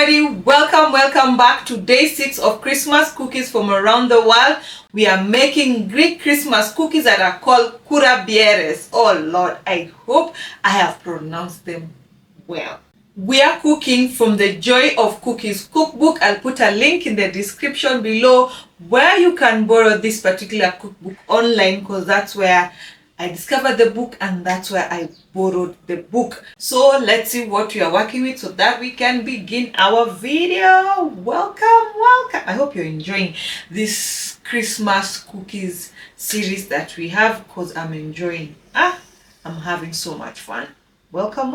everybody, welcome back to day 6 of Christmas cookies from around the world. We are making Greek Christmas cookies that are called Koirabiedes. Oh Lord, I hope I have pronounced them well. We are cooking from the Joy of Cookies cookbook. I'll put a link in the description below where you can borrow this particular cookbook online, because that's where I discovered the book and that's where I borrowed the book. So let's see what we are working with so that we can begin our video. Welcome. I hope you're enjoying this Christmas cookies series that we have, because I'm enjoying. I'm having so much fun. Welcome.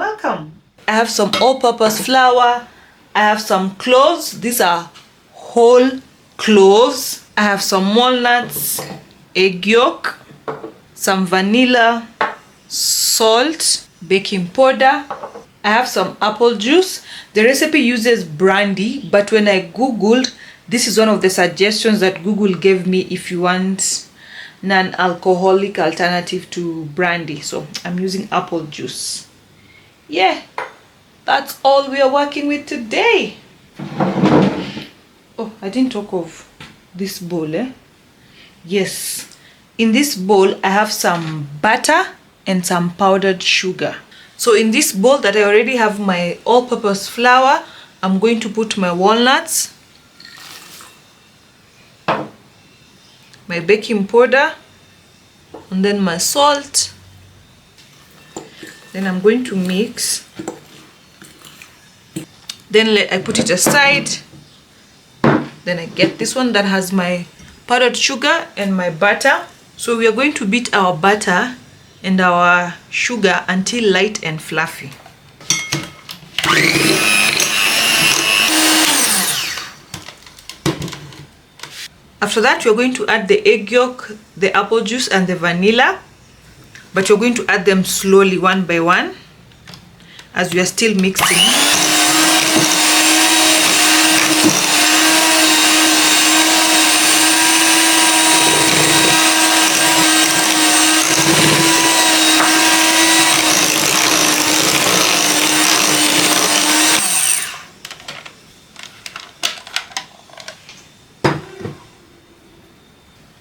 I have some all-purpose flour. I have some cloves. These are whole cloves. I have some walnuts, egg yolk, some vanilla, salt, baking powder. I have some apple juice. The recipe uses brandy, but when I googled, this is one of the suggestions that Google gave me if you want non-alcoholic alternative to brandy. So I'm using apple juice. Yeah, that's all we are working with today. Oh, I didn't talk of this bowl, Yes. In this bowl, I have some butter and some powdered sugar. So in this bowl that I already have my all-purpose flour, I'm going to put my walnuts, my baking powder, and then my salt. Then I'm going to mix. Then I put it aside. Then I get this one that has my powdered sugar and my butter. So we are going to beat our butter and our sugar until light and fluffy. After that, we're going to add the egg yolk, the apple juice, and the vanilla. But you're going to add them slowly, one by one, as we are still mixing.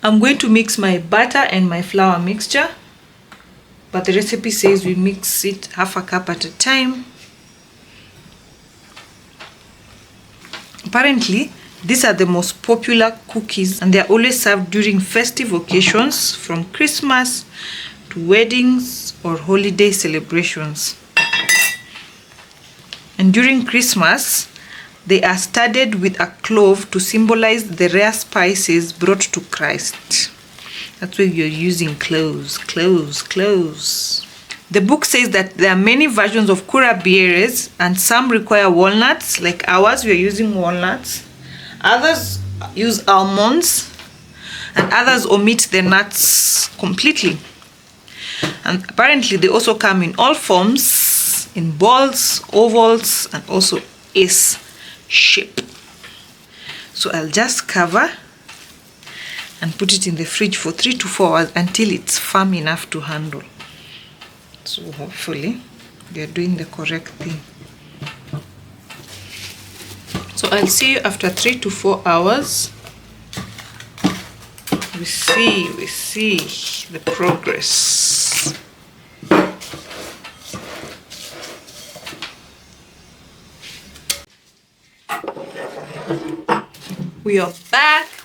I'm going to mix my butter and my flour mixture, but the recipe says we mix it half a cup at a time. Apparently, these are the most popular cookies and they are always served during festive occasions, from Christmas to weddings or holiday celebrations. And during Christmas, they are studded with a clove to symbolize the rare spices brought to Christ. That's why you're using cloves. The book says that there are many versions of Koirabiedes and some require walnuts, like ours, we are using walnuts. Others use almonds and others omit the nuts completely. And apparently they also come in all forms, in balls, ovals, and also S shape. So I'll just cover and put it in the fridge for 3 to 4 hours until it's firm enough to handle. So hopefully we are doing the correct thing. So I'll see you after 3 to 4 hours. We see the progress. We are back.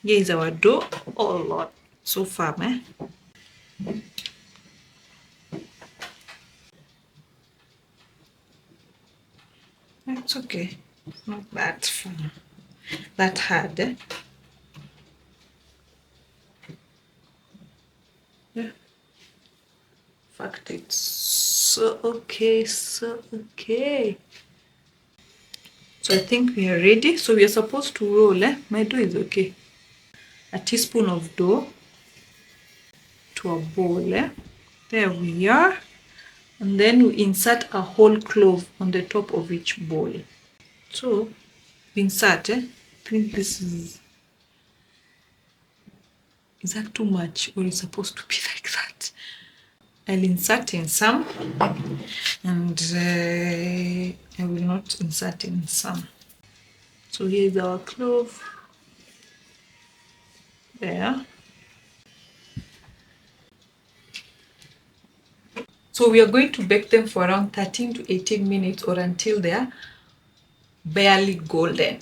Here is our dough. Oh Lord, so firm, It's okay. Not that firm. That hard, Yeah. In fact, it's so okay. So I think we are ready. So we are supposed to roll, My dough is okay. A teaspoon of dough to a bowl, There we are. And then we insert a whole clove on the top of each bowl. So we insert, I think this is that too much, or it's supposed to be like that? I'll insert in some, and I will not insert in some. So here's our clove. There. So we are going to bake them for around 13 to 18 minutes or until they are barely golden.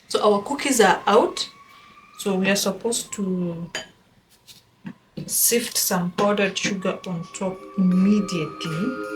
So our cookies are out. So we are supposed to sift some powdered sugar on top immediately.